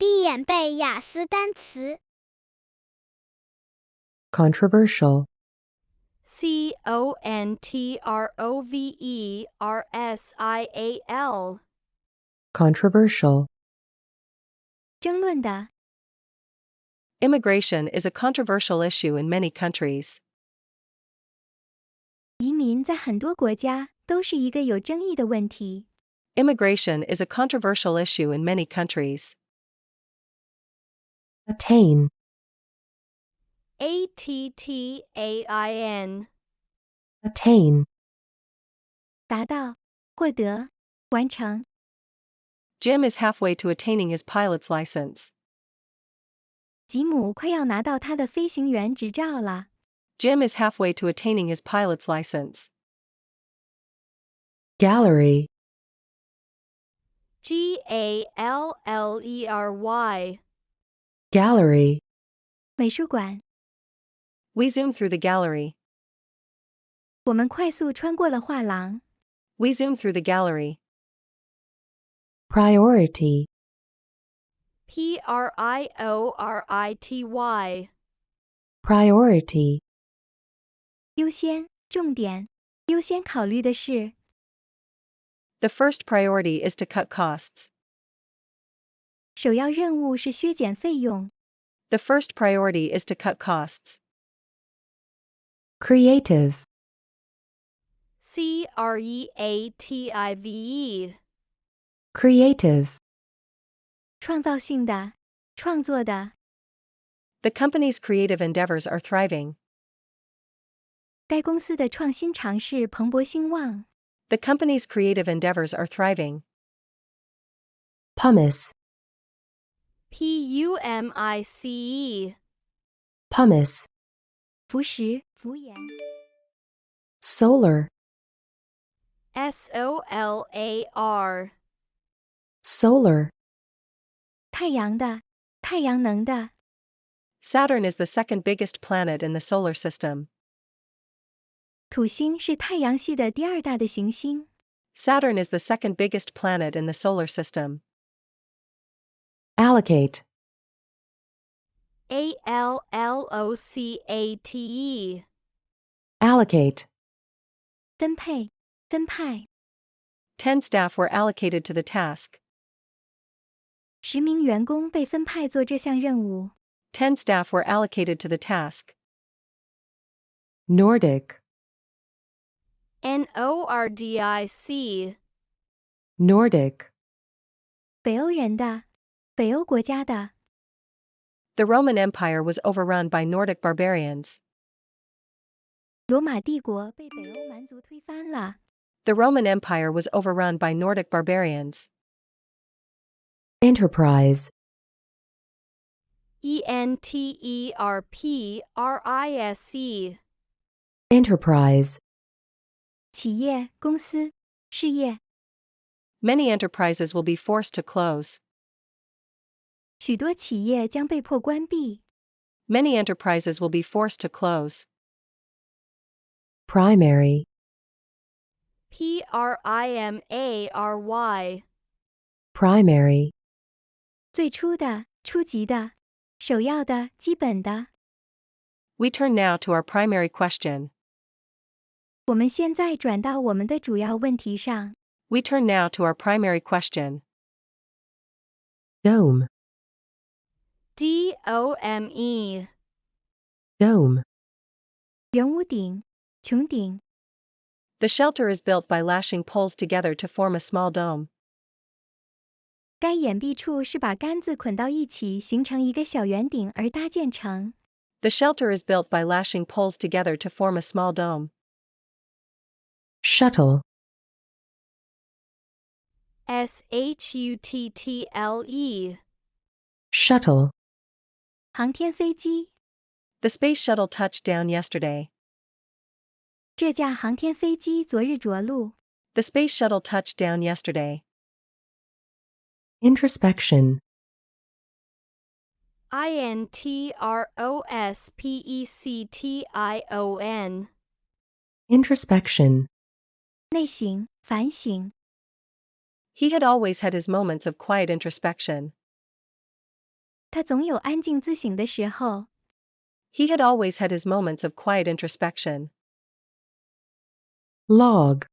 闭眼背雅思单词。Controversial. controversial. Controversial. 争论的。 Immigration is a controversial issue in many countries. 移民在很多国家都是一个有争议的问题。 Immigration is a controversial issue in many countries. Attain. attain. Attain. 达到，获得，完成。 Jim is halfway to attaining his pilot's license. 吉姆快要拿到他的飞行员执照了。 Jim is halfway to attaining his pilot's license. Gallery. gallery. Gallery. 美术馆， We zoom through the gallery. 我们快速穿过了画廊。 We zoom through the gallery. Priority. priority. Priority. 优先，重点，优先考虑的是。 The first priority is to cut costs. 首要任务是削减费用。 The first priority is to cut costs. Creative. creative. Creative. 创造性的，创作的。 The company's creative endeavors are thriving. 该公司的创新尝试蓬勃兴旺。 The company's creative endeavors are thriving. Pumice. pumice. Pumice. 浮石，浮岩。 Solar. solar. Solar. 太阳的，太阳能的。 Saturn is the second biggest planet in the solar system. 土星是太阳系的第二大的行星。 Saturn is the second biggest planet in the solar system. Allocate. allocate. Allocate. 分配，分派。 10 staff were allocated to the task. 10名员工被分派做这项任务。 10 staff were allocated to the task. Nordic. nordic. Nordic. 北欧人的，北欧国家的。 The Roman Empire was overrun by Nordic barbarians. 罗马帝国被北欧蛮族推翻了。 The Roman Empire was overrun by Nordic barbarians. Enterprise. enterprise. Enterprise. 企业、公司、事业。 Many enterprises will be forced to close. 许多企业将被迫关闭。 Many enterprises will be forced to close. Primary. primary. Primary. 最初的，初级的，首要的，基本的。 We turn now to our primary question. 我们现在转到我们的主要问题上。 We turn now to our primary question. Dome. dome. Dome. 圆屋顶，穹顶。 The shelter is built by lashing poles together to form a small dome. 该掩蔽处是把杆子捆到一起形成一个小圆顶而搭建成。 The shelter is built by lashing poles together to form a small dome. Shuttle. shuttle. Shuttle. 航天飞机， The space shuttle touched down yesterday. 这架航天飞机昨日着陆。 The space shuttle touched down yesterday. Introspection. introspection. Introspection. 内省，反省。 He had always had his moments of quiet introspection. 他总有安静自省的时候。He had always had his moments of quiet introspection. Log.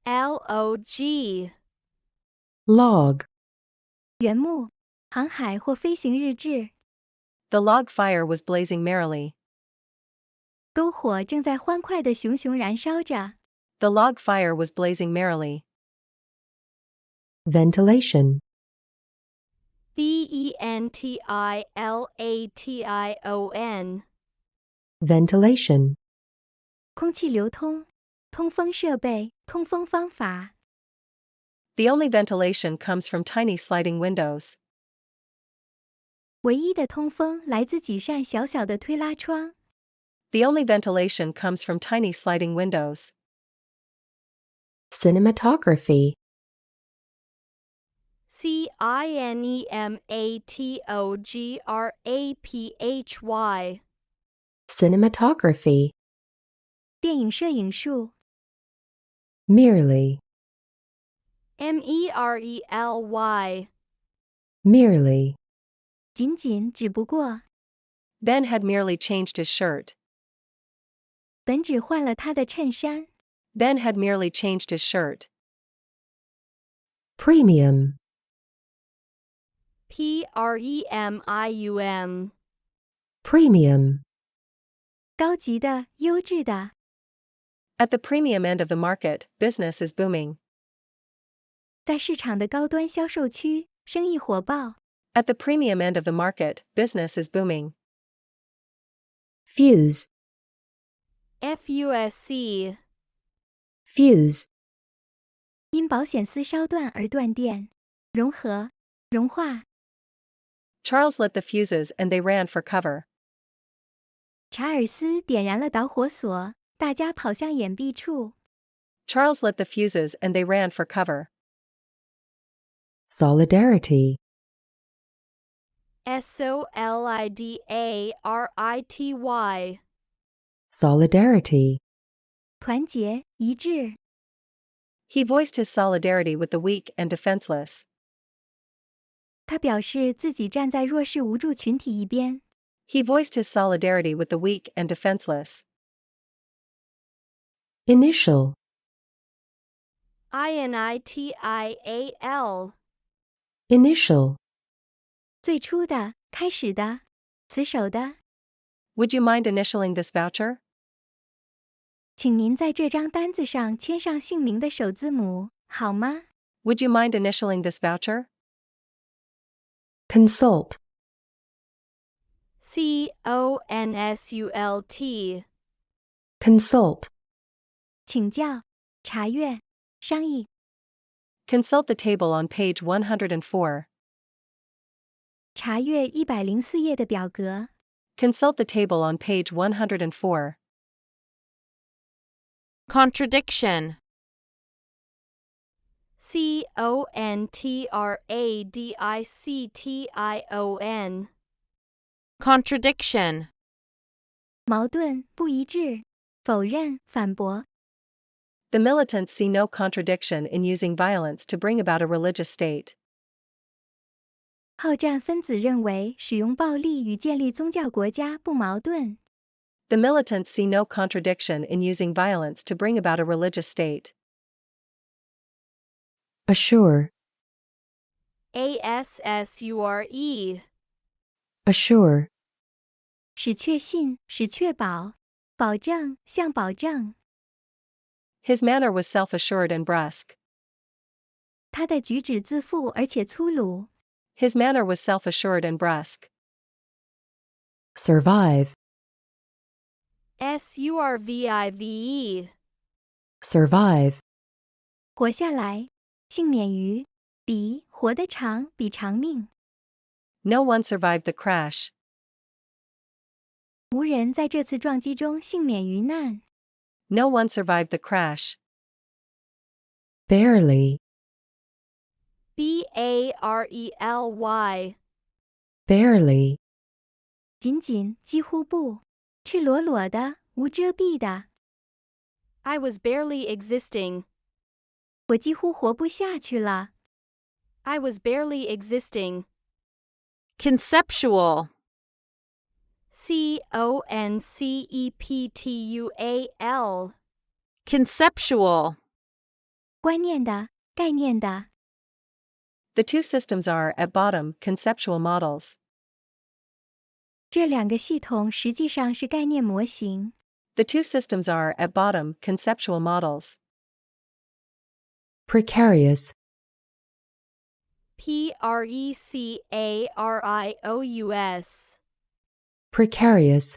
Log. Log. 原木、航海或飞行日志。The log fire was blazing merrily. 篝火正在欢快地熊熊燃烧着。The log fire was blazing merrily. Ventilation. Ventilation. Ventilation. 空气流通，通风设备，通风方法。The only ventilation comes from tiny sliding windows. 唯一的通风来自几扇小小的推拉窗。The only ventilation comes from tiny sliding windows. Cinematography. Cinematography. Cinematography. 电影摄影术。 Merely. Merely. Merely. 仅仅只不过。 Ben had merely changed his shirt. 本只换了他的衬衫。 Ben had merely changed his shirt. Premium. Premium. Premium. 高级的，优质的。 At the premium end of the market, business is booming. 在市场的高端销售区，生意火爆。 At the premium end of the market, business is booming. Fuse. Fuse. Fuse. 因保险丝烧断而断电。融合，融化。 Charles lit the fuses and they ran for cover. 查尔斯点燃了导火索，大家跑向掩蔽处。 Charles lit the fuses and they ran for cover. Solidarity. Solidarity. Solidarity. 团结，一致。 He voiced his solidarity with the weak and defenseless. 他表示自己站在弱势无助群体一边。 He voiced his solidarity with the weak and defenseless. Initial. Initial. Initial. 最初的，开始的，词首的。 Would you mind initialing this voucher? 请您在这张单子上签上姓名的首字母，好吗？ Would you mind initialing this voucher? Consult. Consult. Consult. 请教、查阅、商议。 Consult the table on page 104. 查阅104页的表格。 Consult the table on page 104. Contradiction. Contradiction. Contradiction. 矛盾、不一致、否认、反驳。 The militants see no contradiction in using violence to bring about a religious state. 好战分子认为使用暴力与建立宗教国家不矛盾。 The militants see no contradiction in using violence to bring about a religious state. Assure. Assure. Assure. 使确信，使确保，保证，向保证。 His manner was self-assured and brusque. 他的举止自负而且粗鲁。 His manner was self-assured and brusque. Survive. Survive. Survive. 活下来，幸免于，比活得长，比长命。 No one survived the crash. 无人在这次撞击中幸免于难。 No one survived the crash. Barely. Barely. Barely. 仅仅，几乎不，赤裸裸的，无遮蔽的。 I was barely existing. 我几乎活不下去了。 I was barely existing. Conceptual. Conceptual. Conceptual. 观念的，概念的。 The two systems are, at bottom, conceptual models. 这两个系统实际上是概念模型。 The two systems are, at bottom, conceptual models. Precarious. Precarious. Precarious.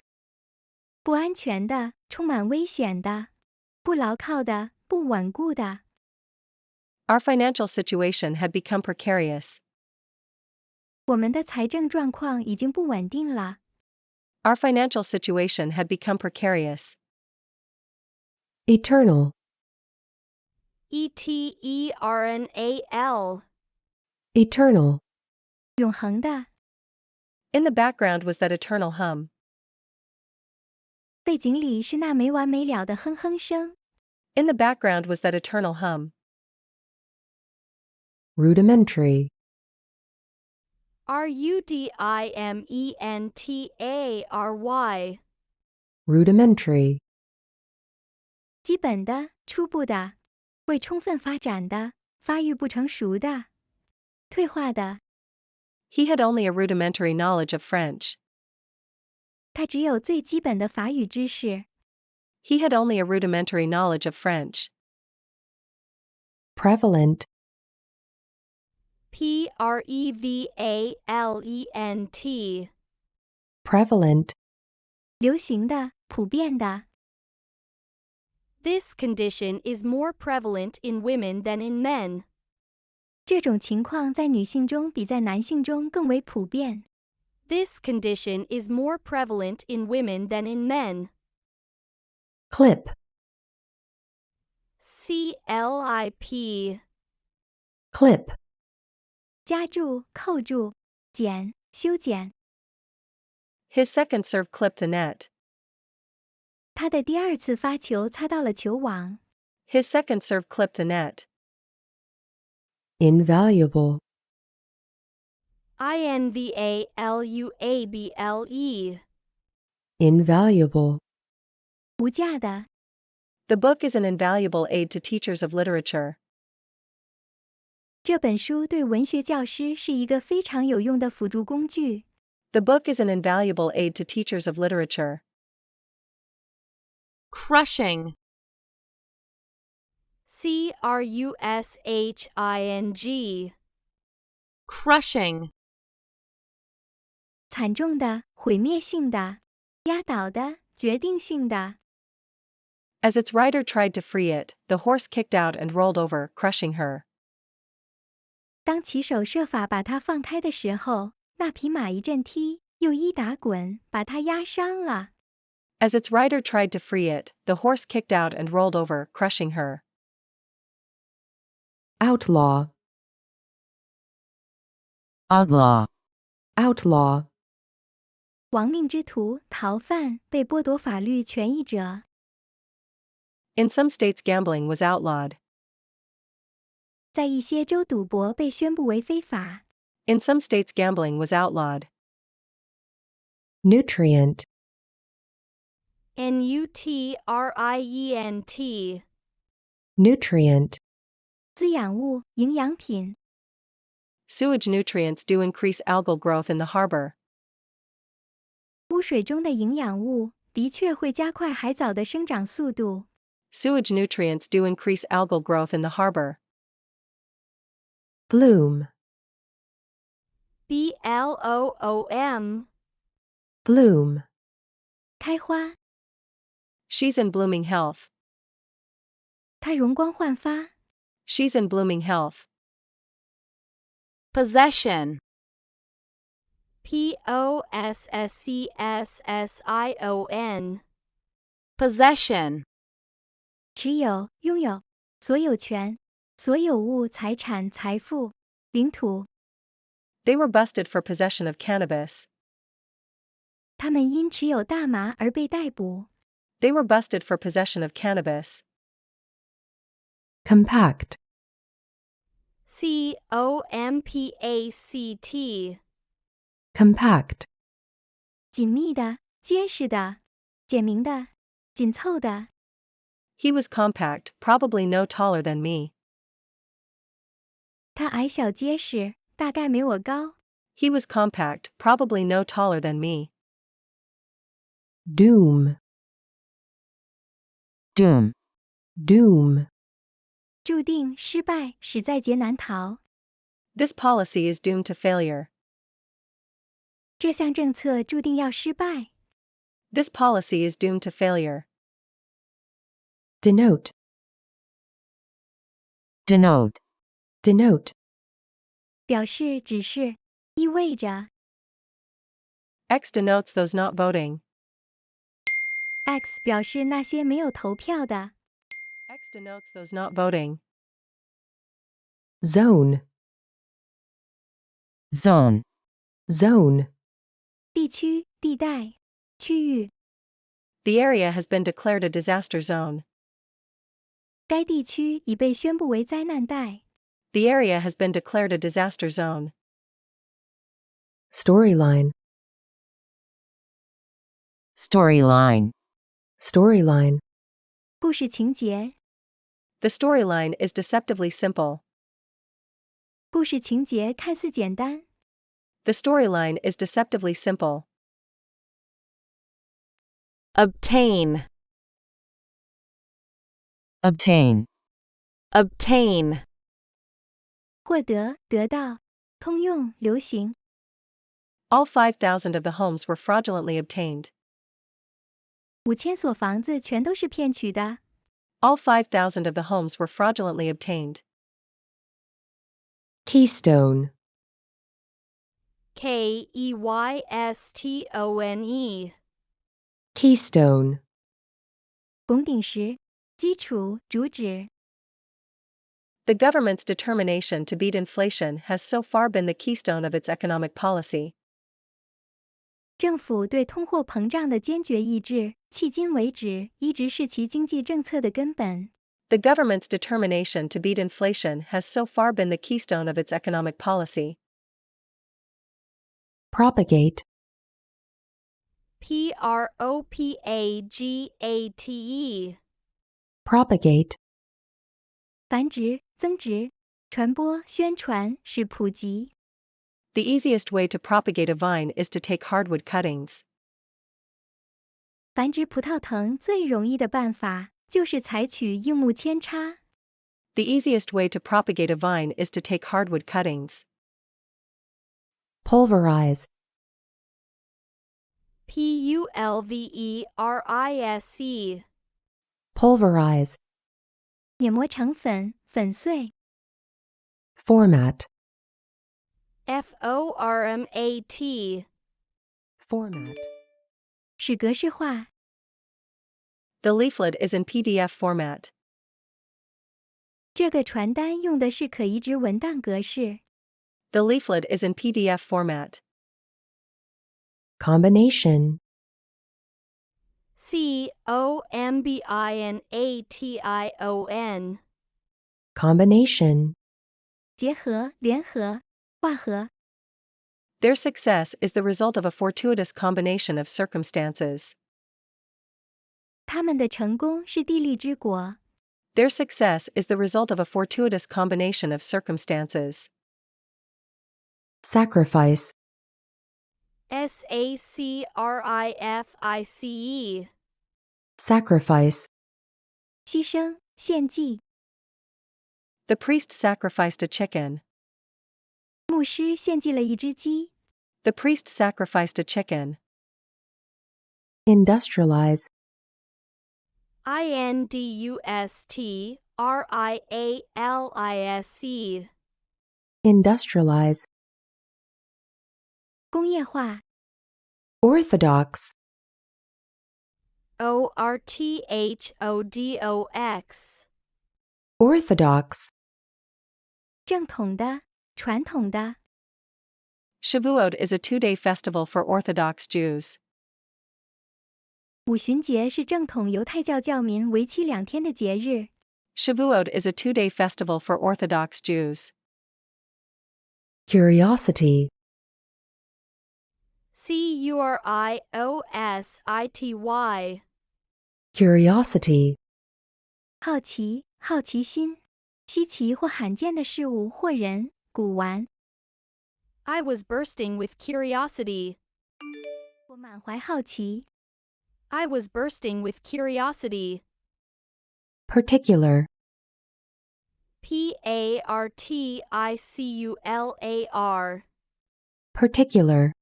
不安全的，充满危险的，不牢靠的，不稳固的。 Our financial situation had become precarious. 我们的财政状况已经不稳定了。 Our financial situation had become precarious. Eternal. Eternal. Eternal. 永恒的。 In the background was that eternal hum. 背景里是那没完没了的哼哼声。 In the background was that eternal hum. Rudimentary. Rudimentary. Rudimentary. 基本的，初步的，未充分发展的，发育不成熟的，退化的。 He had only a rudimentary knowledge of French. 他只有最基本的法语知识。 He had only a rudimentary knowledge of French. Prevalent. Prevalent. Prevalent. 流行的，普遍的。 This condition is more prevalent in women than in men. 这种情况在女性中比在男性中更为普遍。 This condition is more prevalent in women than in men. Clip. Clip. Clip. 夹住，扣住，剪，修剪。 His second serve clipped the net. 他的第二次发球擦到了球网。 His second serve clipped the net. Invaluable. Invaluable. Invaluable. 无价的。 The book is an invaluable aid to teachers of literature. 这本书对文学教师是一个非常有用的辅助工具。 The book is an invaluable aid to teachers of literature. Crushing. Crushing. Crushing. 惨重的，毁灭性的，压倒的，决定性的。 As its rider tried to free it, the horse kicked out and rolled over, crushing her. 当骑手设法把它放开的时候，那匹马一阵踢，又一打滚，把它压伤了。 As its rider tried to free it, the horse kicked out and rolled over, crushing her. Outlaw. Outlaw. Outlaw. 亡命之徒、逃犯、被剥夺法律权益者。 In some states, gambling was outlawed. 在一些州赌博被宣布为非法。 In some states, gambling was outlawed. Nutrient. Nutrient. Nutrient. 滋养物、营养品。 Sewage nutrients do increase algal growth in the harbor. 污水中的营养物的确会加快海藻的生长速度。 Sewage nutrients do increase algal growth in the harbor. Bloom. Bloom. Bloom. 开花， She's in blooming health. 它容光焕发。 She's in blooming health. Possession. Possession. Possession. 持有、拥有、所有权、所有物、财产、财富、领土。 They were busted for possession of cannabis. 他们因持有大麻而被逮捕。 They were busted for possession of cannabis. Compact. Compact. compact, 紧密的、结实的、简明的、紧凑的。He was compact, probably no taller than me. 他矮小结实，大概没我高。He was compact, probably no taller than me. doom, Doom. doom, 注定失败，使在劫难逃。 This policy is doomed to failure. 这项政策注定要失败。 This policy is doomed to failure. denote, Denote. denote, 表示、指示、意味着。 X denotes those not voting. X 表示那些没有投票的。 X denotes those not voting. zone, Zone. zone, 地区、地带、区域。 The area has been declared a disaster zone. 该地区已被宣布为灾难带。 The area has been declared a disaster zone. storyline, Storyline. storyline, 故事情节。 The storyline is deceptively simple. 故事情节看似简单。 The storyline is deceptively simple. Obtain. Obtain. Obtain. 获得、得到、通用、流行。 All 5,000 of the homes were fraudulently obtained. 5000所房子全都是骗取的。 All 5,000 of the homes were fraudulently obtained. keystone, Keystone. keystone, 拱顶石、基础、主旨。 The government's determination to beat inflation has so far been the keystone of its economic policy. 政府对通货膨胀的坚决意志，迄今为止一直是其经济政策的根本。 The government's determination to beat inflation has so far been the keystone of its economic policy. propagate, Propagate. propagate, 繁殖、增殖、传播、宣传，使普及。 The easiest way to propagate a vine is to take hardwood cuttings. 繁殖葡萄藤最容易的办法，就是采取硬木扦插。 The easiest way to propagate a vine is to take hardwood cuttings. pulverize, Pulverise. pulverize, 碾磨成粉，粉碎。 format, Format. format, 使格式化。 The leaflet is in PDF format. 这个传单用的是可移植文档格式。 The leaflet is in PDF format. combination, Combination. combination, 结合、联合、化合。 Their success is the result of a fortuitous combination of circumstances. 他们的成功是地利之果。 Their success is the result of a fortuitous combination of circumstances. sacrifice, Sacrifice. sacrifice, 牺牲、献祭。 The priest sacrificed a chicken. 牧师献祭了一只鸡。 The priest sacrificed a chicken. industrialize, Industrialize. industrialize, 工业化。 orthodox, Orthodox. orthodox, 正统的、传统的。 Shavuot is a 2-day festival for Orthodox Jews. 五旬节是正统犹太教教民为期2天的节日。 Shavuot is a 2-day festival for Orthodox Jews. curiosity, curiosity. Curiosity. 好奇、好奇心，稀奇或罕见的事物或人，古玩。 I was bursting with curiosity. 我满怀好奇。 I was bursting with curiosity. Particular. Particular. Particular.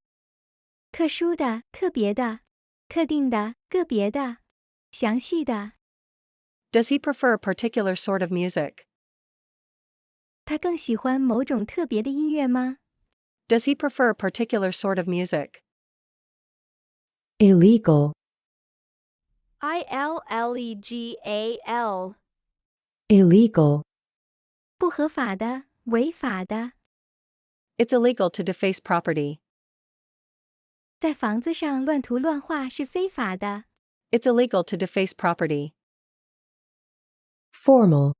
特殊的、特别的、特定的、个别的、详细的。 Does he prefer a particular sort of music? 他更喜欢某种特别的音乐吗？ Does he prefer a particular sort of music? Illegal. Illegal. Illegal. 不合法的、违法的。 It's illegal to deface property. 在房子上乱涂乱画是非法的。 It's illegal to deface property. Formal.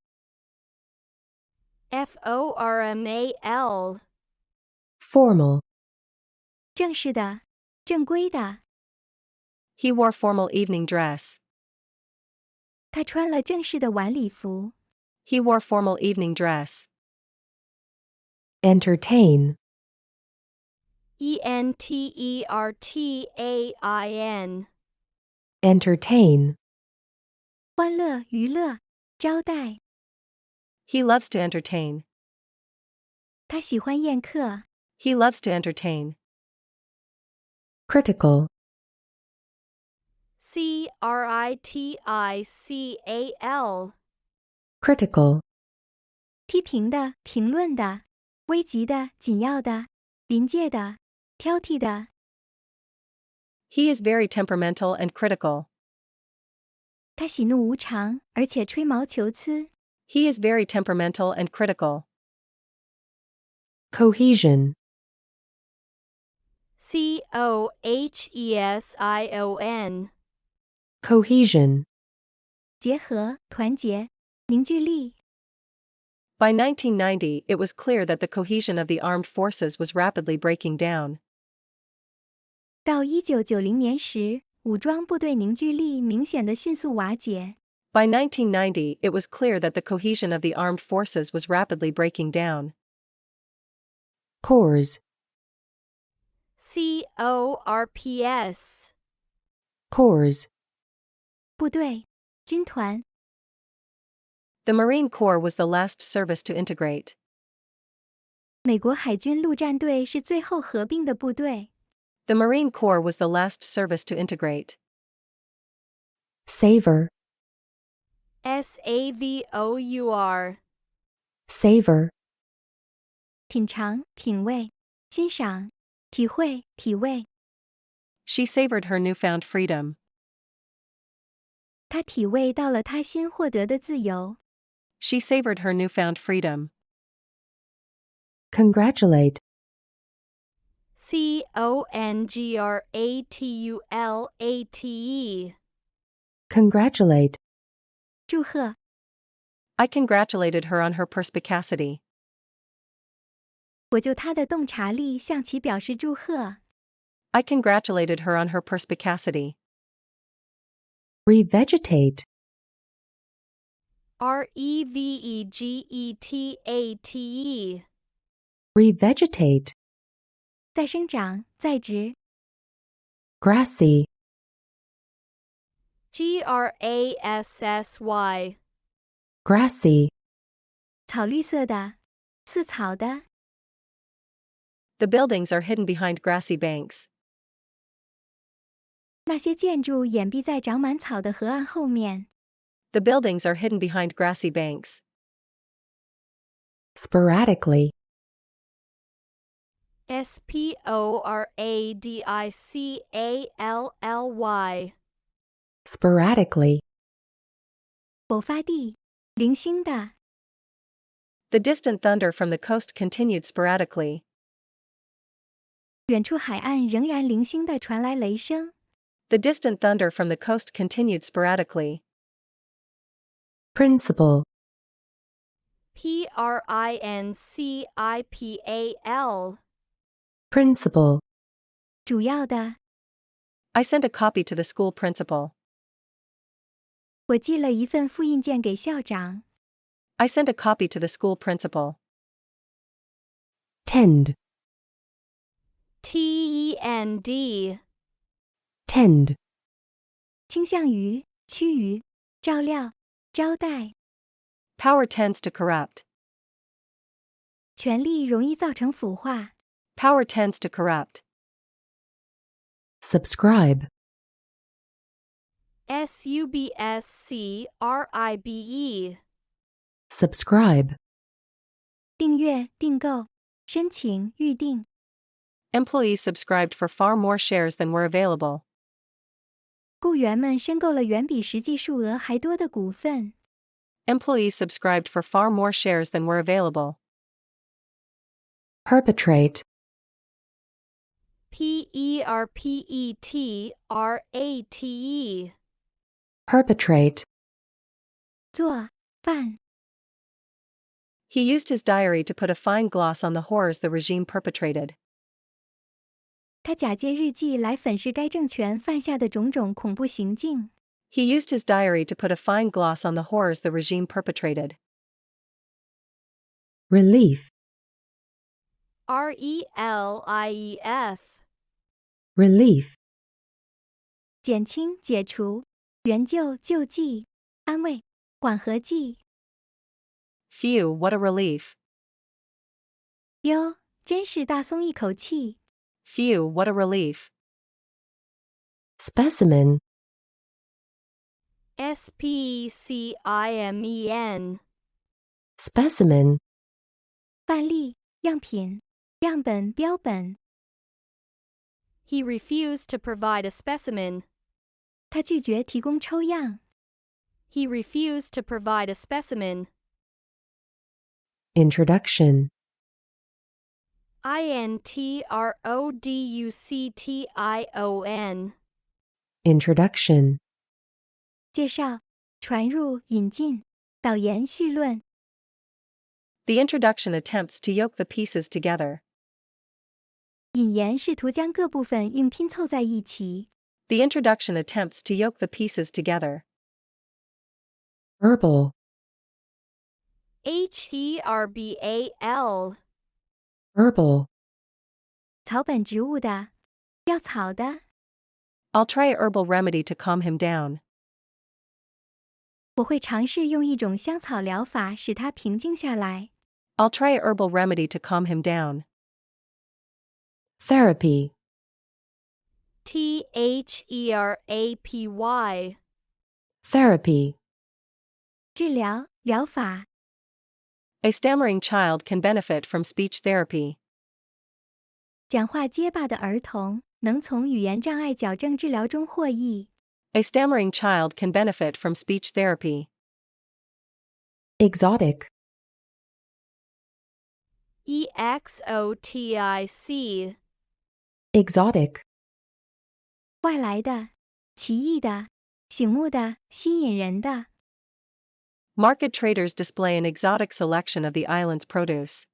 Formal. Formal. 正式的、正规的。 He wore formal evening dress. 他穿了正式的晚礼服。 He wore formal evening dress. Entertain. Entertain. Entertain. 欢乐、娱乐、招待。 He loves to entertain. 他喜欢宴客。 He loves to entertain. Critical. Critical. Critical. 批评的、评论的、危急的、紧要的、临界的、挑剔的。 He is very temperamental and critical. 他喜怒无常，而且吹毛求疵。 He is very temperamental and critical. Cohesion. Cohesion. Cohesion. 结合、团结、凝聚力。 By 1990, it was clear that the cohesion of the armed forces was rapidly breaking down. 到1990年时，武装部队凝聚力明显的迅速瓦解。 By 1990, it was clear that the cohesion of the armed forces was rapidly breaking down. Corps. Corps. Corps. 部队、军团。 The Marine Corps was the last service to integrate. 美国海军陆战队是最后合并的部队。 The Marine Corps was the last service to integrate. Savor. Savor. Savor. 品尝、品味、欣赏、体会、体味。 She savored her newfound freedom. 她体味到了她新获得的自由。 She savored her newfound freedom. Congratulate. Congratulate. Congratulate. 祝贺。 I congratulated her on her perspicacity. 我就她的洞察力向其表示祝贺。 I congratulated her on her perspicacity. Revegetate. Revegetate. Revegetate. 再生长、再植。 Grassy. Grassy. Grassy. 草绿色的，似草的。 The buildings are hidden behind grassy banks. 那些建筑掩蔽在长满草的河岸后面。 The buildings are hidden behind grassy banks. Sporadically. Sporadically. Sporadically. 偶发地，零星的。 The distant thunder from the coast continued sporadically. 远处海岸仍然零星地传来雷声。 The distant thunder from the coast continued sporadically. Principal. Principal. Principal. 主要的。I sent a copy to the school principal. 我寄了一份复印件给校长。I sent a copy to the school principal. Tend. T-E-N-D. Tend. 倾向于，趋于，照料，招待。Power tends to corrupt. 权力容易造成腐化。Power tends to corrupt. Subscribe. S-U-B-S-C-R-I-B-E. Subscribe. 订阅、订购、申请、预定。Employees subscribed for far more shares than were available. 雇员们申购了远比实际数额还多的股份。Employees subscribed for far more shares than were available. Perpetrate. P-E-R-P-E-T-R-A-T-E. Perpetrate. 做，犯。He used his diary to put a fine gloss on the horrors the regime perpetrated. 他假借日记来粉饰该政权犯下的种种恐怖行径。He used his diary to put a fine gloss on the horrors the regime perpetrated. Relief. R-E-L-I-E-F. Relief. 减轻、解除、援救、救济、安慰、缓和剂。Phew, what a relief. 哟，真是大松一口气。Phew, what a relief. Specimen. S-P-E-C-I-M-E-N. Specimen. 范例、样品、样本、标本。He refused to provide a specimen. 他拒绝提供抽样。He refused to provide a specimen. Introduction. I-N-T-R-O-D-U-C-T-I-O-N. Introduction. 介绍、传入、引进、导言、绪论。 The introduction attempts to yoke the pieces together. 引言试图将各部分硬拼凑在一起。 The introduction attempts to yoke the pieces together. Herbal. H-E-R-B-A-L. Herbal. 草本植物的，药草的。 I'll try a herbal remedy to calm him down. 我会尝试用一种香草疗法使他平静下来。 I'll try a herbal remedy to calm him down. Therapy. T-H-E-R-A-P-Y. Therapy. 治疗、疗法。 A stammering child can benefit from speech therapy. 讲话结巴的儿童能从语言障碍矫正治疗中获益。 A stammering child can benefit from speech therapy. Exotic. E-X-O-T-I-C. Exotic. 外来的、奇异的、醒目的、吸引人的。 Market traders display an exotic selection of the island's produce.